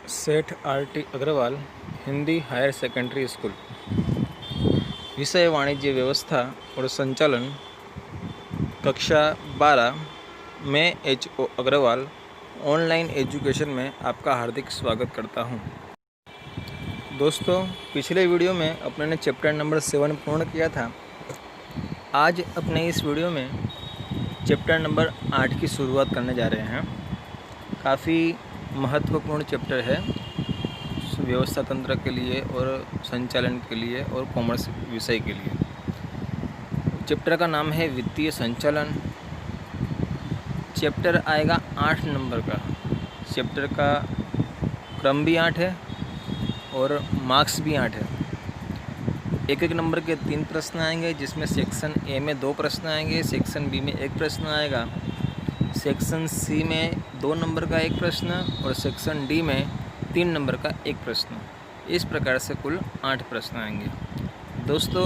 सेठ R T. Agarwal Hindi higher secondary school. विषय वाणिज्य व्यवस्था और संचालन, कक्षा 12। मैं H.O. अग्रवाल ऑनलाइन एजुकेशन में आपका हार्दिक स्वागत करता हूं। दोस्तों, पिछले वीडियो में अपने ने चैप्टर नंबर 7 पूर्ण किया था। आज अपने इस वीडियो में चैप्टर नंबर 8 की शुरुआत करने जा रहे हैं। काफ़ी महत्वपूर्ण चैप्टर है व्यवस्था तंत्र के लिए और संचालन के लिए और कॉमर्स विषय के लिए। चैप्टर का नाम है वित्तीय संचालन। चैप्टर आएगा 8 नंबर का। चैप्टर का क्रम भी 8 है और मार्क्स भी 8 है। एक नंबर के 3 प्रश्न आएंगे, जिसमें सेक्शन ए में 2 प्रश्न आएंगे, सेक्शन बी में 1 प्रश्न आएगा, सेक्शन सी में 2 नंबर का 1 प्रश्न और सेक्शन डी में 3 नंबर का 1 प्रश्न। इस प्रकार से कुल 8 प्रश्न आएंगे। दोस्तों,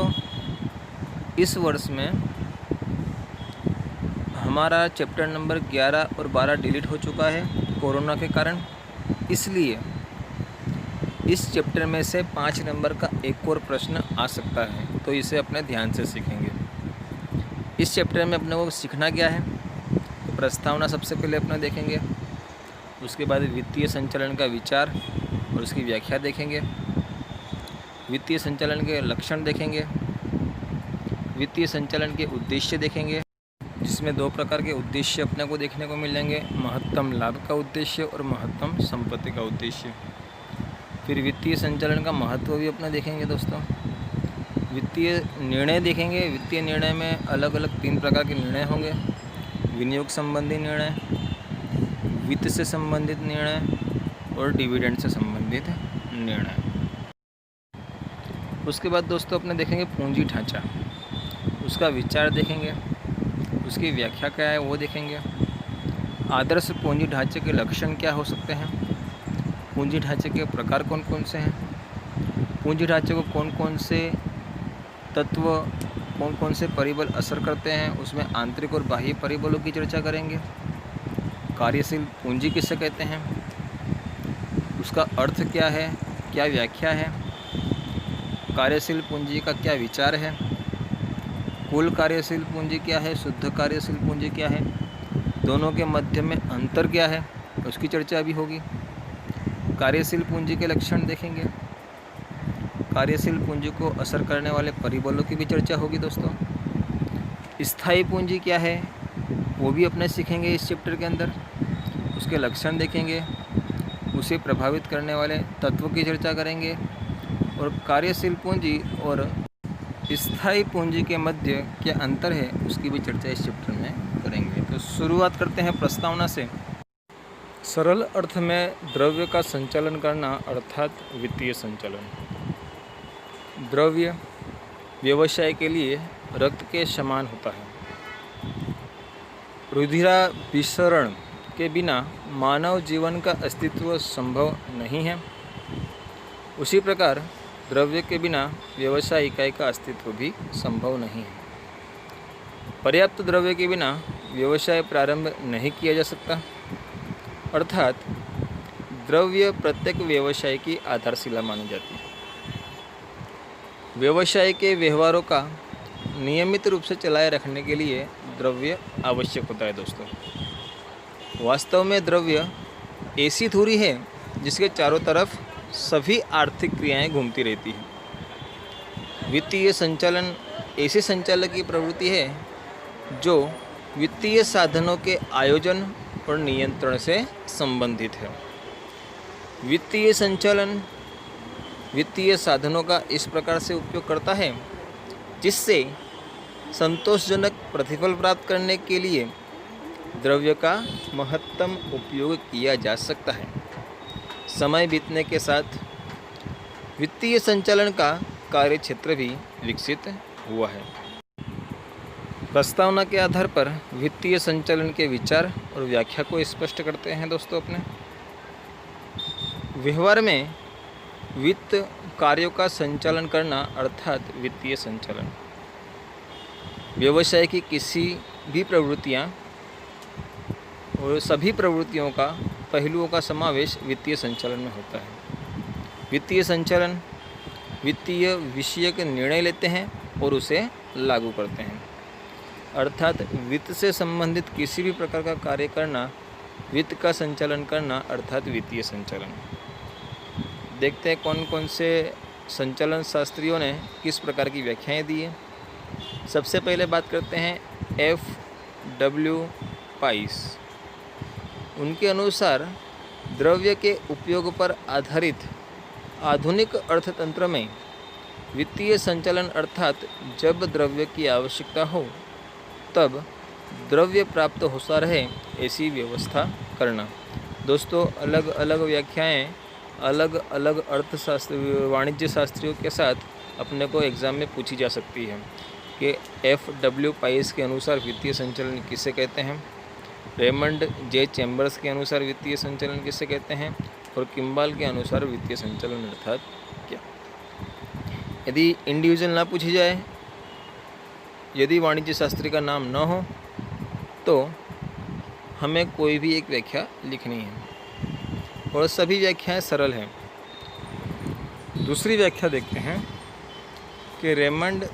इस वर्ष में हमारा चैप्टर नंबर 11 और 12 डिलीट हो चुका है कोरोना के कारण। इसलिए इस चैप्टर में से 5 नंबर का एक और प्रश्न आ सकता है, तो इसे अपने ध्यान से सीखेंगे। इस चैप्टर में अपने को सीखना क्या है, तो प्रस्तावना सबसे पहले अपना देखेंगे। उसके बाद वित्तीय संचालन का विचार और उसकी व्याख्या देखेंगे। वित्तीय संचालन के लक्षण देखेंगे। वित्तीय संचालन के उद्देश्य देखेंगे, जिसमें 2 प्रकार के उद्देश्य अपने को देखने को मिलेंगे, महत्तम लाभ का उद्देश्य और महत्तम संपत्ति का उद्देश्य। फिर वित्तीय संचालन का महत्व भी अपने देखेंगे। दोस्तों, वित्तीय निर्णय देखेंगे। वित्तीय निर्णय में अलग अलग 3 प्रकार के निर्णय होंगे। विनियोग संबंधी निर्णय, वित्त से संबंधित निर्णय और डिविडेंड से संबंधित निर्णय। उसके बाद दोस्तों अपने देखेंगे पूंजी ढांचा, उसका विचार देखेंगे, उसकी व्याख्या क्या है वो देखेंगे। आदर्श पूंजी ढांचे के लक्षण क्या हो सकते हैं, पूंजी ढांचे के प्रकार कौन कौन से हैं, पूंजी ढांचे को कौन कौन से तत्व, कौन कौन से परिबल असर करते हैं, उसमें आंतरिक और बाह्य परिबलों की चर्चा करेंगे। कार्यशील पूंजी किसे कहते हैं, उसका अर्थ क्या है, क्या व्याख्या है, कार्यशील पूंजी का क्या विचार है, कुल कार्यशील पूंजी क्या है, शुद्ध कार्यशील पूंजी क्या है, दोनों के मध्य में अंतर क्या है, उसकी चर्चा भी होगी। कार्यशील पूंजी के लक्षण देखेंगे। कार्यशील पूंजी को असर करने वाले परिबलों की भी चर्चा होगी। दोस्तों, स्थायी पूंजी क्या है वो भी अपने सीखेंगे इस चैप्टर के अंदर। उसके लक्षण देखेंगे, उसे प्रभावित करने वाले तत्वों की चर्चा करेंगे और कार्यशील पूंजी और स्थायी पूंजी के मध्य क्या अंतर है उसकी भी चर्चा इस चैप्टर में करेंगे। तो शुरुआत करते हैं प्रस्तावना से। सरल अर्थ में द्रव्य का संचालन करना अर्थात वित्तीय संचालन। द्रव्य व्यवसाय के लिए रक्त के समान होता है। रुधिराभिसरण के बिना मानव जीवन का अस्तित्व संभव नहीं है। उसी प्रकार द्रव्य के बिना व्यवसाय इकाई का अस्तित्व भी संभव नहीं है। पर्याप्त द्रव्य के बिना व्यवसाय प्रारंभ नहीं किया जा सकता। अर्थात द्रव्य प्रत्येक व्यवसाय की आधारशिला मानी जाती है। व्यवसाय के व्यवहारों का नियमित रूप से चलाए रखने के लिए द्रव्य आवश्यक होता है। दोस्तों, वास्तव में द्रव्य ऐसी धुरी है जिसके चारों तरफ सभी आर्थिक क्रियाएं घूमती रहती हैं। वित्तीय संचालन ऐसी संचालक की प्रवृत्ति है जो वित्तीय साधनों के आयोजन और नियंत्रण से संबंधित है। वित्तीय संचालन वित्तीय साधनों का इस प्रकार से उपयोग करता है जिससे संतोषजनक प्रतिफल प्राप्त करने के लिए द्रव्य का महत्तम उपयोग किया जा सकता है। समय बीतने के साथ वित्तीय संचालन का कार्यक्षेत्र भी विकसित हुआ है। प्रस्तावना के आधार पर वित्तीय संचालन के विचार और व्याख्या को स्पष्ट करते हैं। दोस्तों, अपने व्यवहार में वित्त कार्यों का संचालन करना अर्थात वित्तीय संचालन। व्यवसाय की किसी भी प्रवृत्तियाँ और सभी प्रवृत्तियों का पहलुओं का समावेश वित्तीय संचालन में होता है। वित्तीय संचालन वित्तीय विषयक निर्णय लेते हैं और उसे लागू करते हैं, अर्थात वित्त से संबंधित किसी भी प्रकार का कार्य करना, वित्त का संचालन करना अर्थात वित्तीय संचालन। देखते हैं कौन कौन से संचालन शास्त्रियों ने किस प्रकार की व्याख्याएं दी है। सबसे पहले बात करते हैं F.W. पाइस। उनके अनुसार द्रव्य के उपयोग पर आधारित आधुनिक अर्थतंत्र में वित्तीय संचालन अर्थात जब द्रव्य की आवश्यकता हो तब द्रव्य प्राप्त होता रहे ऐसी व्यवस्था करना। दोस्तों, अलग अलग व्याख्याएं अलग अलग अर्थशास्त्र वाणिज्य शास्त्रियों के साथ अपने को एग्ज़ाम में पूछी जा सकती है कि F.W. पाइस के अनुसार वित्तीय संचालन किसे कहते हैं, रेमंड जे चैम्बर्स के अनुसार वित्तीय संचालन किसे कहते हैं और किम्बाल के अनुसार वित्तीय संचालन अर्थात क्या। यदि इंडिविजुअल ना पूछी जाए, यदि वाणिज्य शास्त्री का नाम न हो, तो हमें कोई भी एक व्याख्या लिखनी है और सभी व्याख्याएं सरल हैं। दूसरी व्याख्या देखते हैं कि रेमंड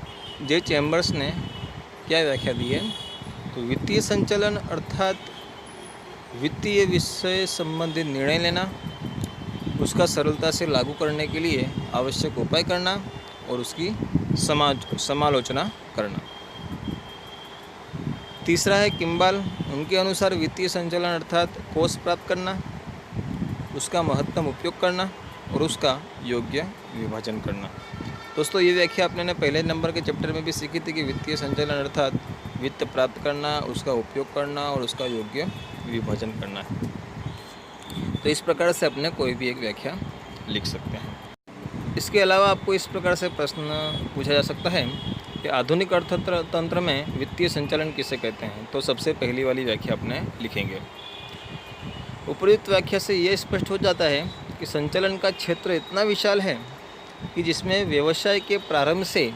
जे चैम्बर्स ने क्या व्याख्या दी है। तो वित्तीय संचालन अर्थात वित्तीय विषय संबंधित निर्णय लेना, उसका सरलता से लागू करने के लिए आवश्यक उपाय करना और उसकी समालोचना करना। तीसरा है किम्बाल। उनके अनुसार वित्तीय संचालन अर्थात कोष प्राप्त करना, उसका महत्तम उपयोग करना और उसका योग्य विभाजन करना। दोस्तों, ये व्याख्या आपने पहले नंबर के चैप्टर में भी सीखी थी कि वित्तीय संचालन अर्थात वित्त प्राप्त करना, उसका उपयोग करना और उसका योग्य विभाजन करना है। तो इस प्रकार से अपने कोई भी एक व्याख्या लिख सकते हैं। इसके अलावा आपको इस प्रकार से प्रश्न पूछा जा सकता है कि आधुनिक अर्थतंत्र में वित्तीय संचालन किसे कहते हैं। तो सबसे पहली वाली व्याख्या अपने लिखेंगे। उपर्युक्त व्याख्या से यह स्पष्ट हो जाता है कि संचालन का क्षेत्र इतना विशाल है कि जिसमें व्यवसाय के प्रारंभ से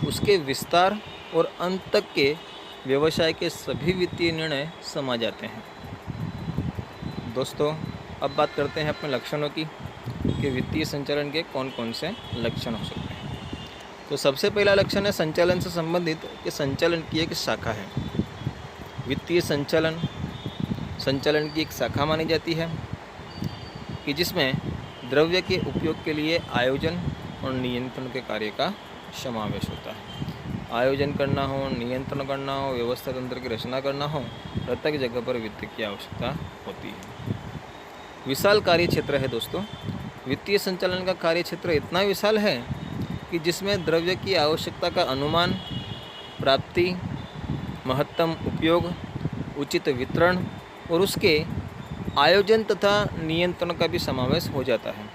उसके विस्तार और अंत तक के व्यवसाय के सभी वित्तीय निर्णय समा जाते हैं। दोस्तों, अब बात करते हैं अपने लक्षणों की कि वित्तीय संचालन के कौन कौन से लक्षण हो सकते हैं। तो सबसे पहला लक्षण है संचालन से संबंधित कि संचालन की एक शाखा है। वित्तीय संचालन संचालन की एक शाखा मानी जाती है कि जिसमें द्रव्य के उपयोग के लिए आयोजन और नियंत्रण के कार्य का समावेश होता है। आयोजन करना हो, नियंत्रण करना हो, व्यवस्था तंत्र की रचना करना हो, प्रत्येक जगह पर वित्त की आवश्यकता होती है। विशाल कार्य क्षेत्र है दोस्तों। वित्तीय संचालन का कार्य क्षेत्र इतना विशाल है कि जिसमें द्रव्य की आवश्यकता का अनुमान, प्राप्ति, महत्तम उपयोग, उचित वितरण और उसके आयोजन तथा नियंत्रण का भी समावेश हो जाता है।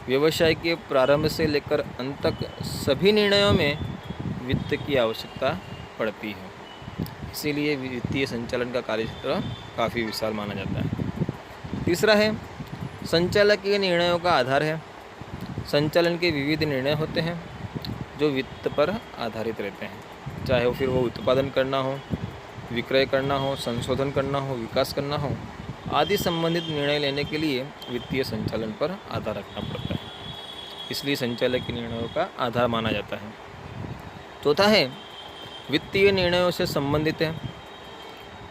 व्यवसाय के प्रारंभ से लेकर अंत तक सभी निर्णयों में वित्त की आवश्यकता पड़ती है। इसीलिए वित्तीय संचालन का कार्यक्षेत्र काफ़ी विशाल माना जाता है। तीसरा है संचालकीय निर्णयों का आधार है। संचालन के विविध निर्णय होते हैं जो वित्त पर आधारित रहते हैं, चाहे वो फिर वो उत्पादन करना हो, विक्रय करना हो, संशोधन करना हो, विकास करना हो आदि संबंधित निर्णय लेने के लिए वित्तीय संचालन पर आधार रखना पड़ता है। इसलिए संचालकीय निर्णयों का आधार माना जाता है। चौथा है वित्तीय निर्णयों से संबंधित है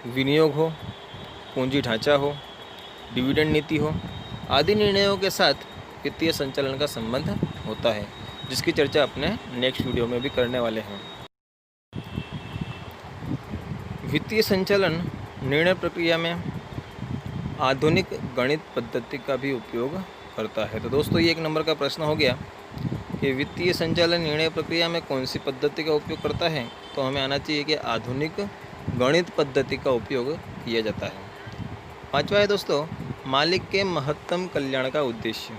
विनियोग हो, पूंजी ढांचा हो, डिविडेंड नीति हो आदि निर्णयों के साथ वित्तीय संचालन का संबंध होता है, जिसकी चर्चा अपने नेक्स्ट वीडियो में भी करने वाले हैं। वित्तीय संचालन निर्णय प्रक्रिया में आधुनिक गणित पद्धति का भी उपयोग करता है। तो दोस्तों, ये एक नंबर का प्रश्न हो गया कि वित्तीय संचालन निर्णय प्रक्रिया में कौन सी पद्धति का उपयोग करता है। तो हमें आना चाहिए कि आधुनिक गणित पद्धति का उपयोग किया जाता है। पांचवा है दोस्तों मालिक के महत्तम कल्याण का उद्देश्य।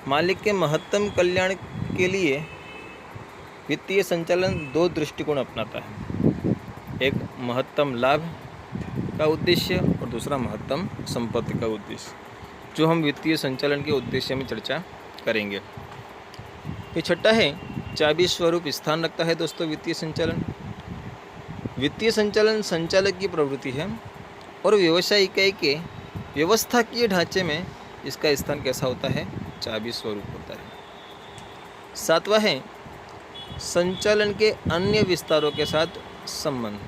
मालिक के महत्तम कल्याण के लिए वित्तीय संचालन दो दृष्टिकोण अपनाता है, एक महत्तम लाभ का उद्देश्य और दूसरा महत्तम संपत्ति का उद्देश्य, जो हम वित्तीय संचालन के उद्देश्य में चर्चा करेंगे। ये छठा है चाबी स्वरूप स्थान रखता है दोस्तों वित्तीय संचालन। वित्तीय संचालन संचालक की प्रवृत्ति है और व्यवसाय इकाई के व्यवस्थाकीय ढांचे में इसका स्थान कैसा होता है? चाबी स्वरूप होता है। 7वां है संचालन के अन्य विस्तारों के साथ संबंध।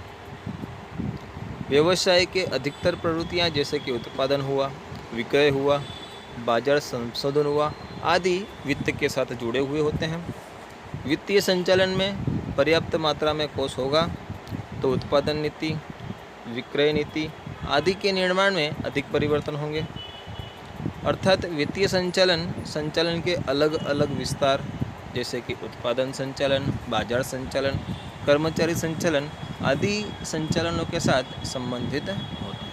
व्यवसाय के अधिकतर प्रवृत्तियां जैसे कि उत्पादन हुआ, विक्रय हुआ, बाजार संशोधन हुआ आदि वित्त के साथ जुड़े हुए होते हैं। वित्तीय संचालन में पर्याप्त मात्रा में कोष होगा तो उत्पादन नीति, विक्रय नीति आदि के निर्माण में अधिक परिवर्तन होंगे। अर्थात वित्तीय संचालन के अलग अलग विस्तार जैसे कि उत्पादन संचालन, बाजार संचालन, कर्मचारी संचालन आदि संचालनों के साथ संबंधित होते हैं।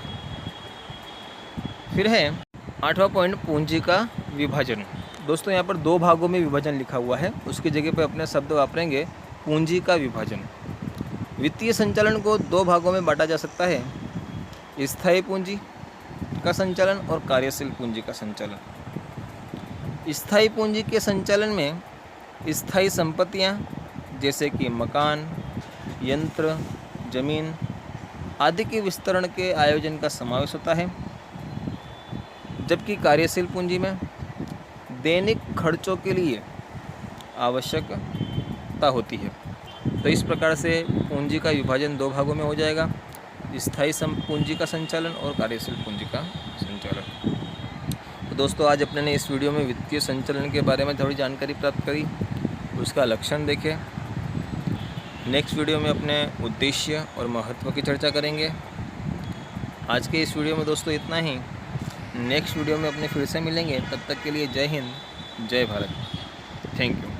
फिर है 8वां पॉइंट, पूंजी का विभाजन। दोस्तों यहाँ पर 2 भागों में विभाजन लिखा हुआ है, उसकी जगह पर अपने शब्द वापरेंगे पूंजी का विभाजन। वित्तीय संचालन को 2 भागों में बांटा जा सकता है, स्थायी पूंजी का संचालन और कार्यशील पूंजी का संचालन। स्थायी पूंजी के संचालन में स्थायी संपत्तियां जैसे कि मकान, यंत्र, जमीन आदि के विस्तरण के आयोजन का समावेश होता है, जबकि कार्यशील पूंजी में दैनिक खर्चों के लिए आवश्यकता होती है। तो इस प्रकार से पूंजी का विभाजन 2 भागों में हो जाएगा, स्थायी पूंजी का संचालन और कार्यशील पूंजी का संचालन। तो दोस्तों आज अपने ने इस वीडियो में वित्तीय संचालन के बारे में थोड़ी जानकारी प्राप्त करी, उसका लक्षण देखें। नेक्स्ट वीडियो में अपने उद्देश्य और महत्व की चर्चा करेंगे। आज के इस वीडियो में दोस्तों इतना ही। नेक्स्ट वीडियो में अपने फिर से मिलेंगे, तब तक के लिए जय हिंद, जय भारत। Thank you.